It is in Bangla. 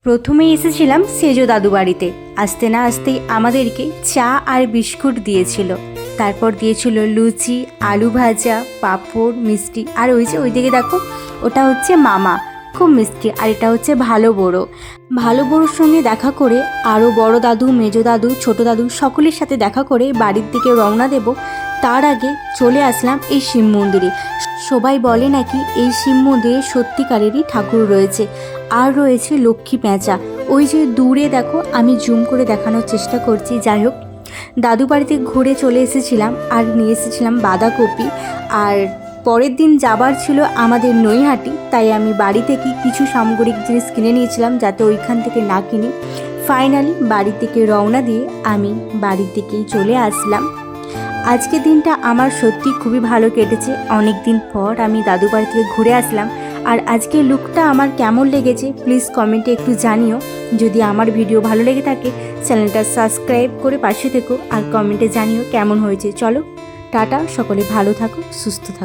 প্রথমেই এসেছিলাম সেজো দাদু বাড়িতে। আসতে না আসতেই আমাদেরকে চা আর বিস্কুট দিয়েছিল। তারপর দিয়েছিল লুচি, আলু ভাজা, পাঁপড়, মিষ্টি। আর ওই যে ওইদিকে দেখো, ওটা হচ্ছে মামা, খুব মিষ্টি। আর এটা হচ্ছে ভালো বড়ো। ভালো বড়োর সঙ্গে দেখা করে আরও বড় দাদু, মেজো দাদু, ছোট দাদু সকলের সাথে দেখা করে বাড়ির দিকে রওনা দেব। তার আগে চলে আসলাম এই শিব মন্দিরে। সবাই বলে নাকি এই শিব মন্দিরে সত্যিকারেরই ঠাকুর রয়েছে, আর রয়েছে লক্ষ্মী পেঁচা। ওই যে দূরে দেখো, আমি জুম করে দেখানোর চেষ্টা করছি। যাই হোক, দাদু বাড়িতে ঘুরে চলে এসেছিলাম আর নিয়ে এসেছিলাম বাঁধাকপি। আর পরের দিন যাবার ছিল আমাদের নৈহাটি, তাই আমি বাড়ি থেকে কিছু সামগ্রিক জিনিস কিনে নিয়েছিলাম যাতে ওইখান থেকে না কিনি। ফাইনালি বাড়ি থেকে রওনা দিয়ে আমি বাড়ির দিকেই চলে আসলাম। আজকে দিনটা আমার সত্যি খুবই ভালো কেটেছে। অনেক দিন পর আমি দাদু বাড়ি থেকে ঘুরে আসলাম। আর আজকের লুকটা আমার কেমন লেগেছে প্লিজ কমেন্টে একটু জানিও। যদি আমার ভিডিও ভালো লেগে থাকে চ্যানেলটা সাবস্ক্রাইব করে পাশে থেকো আর কমেন্টে জানিও কেমন হয়েছে। চলো টাটা, সকলে ভালো থাকো, সুস্থ থাকো।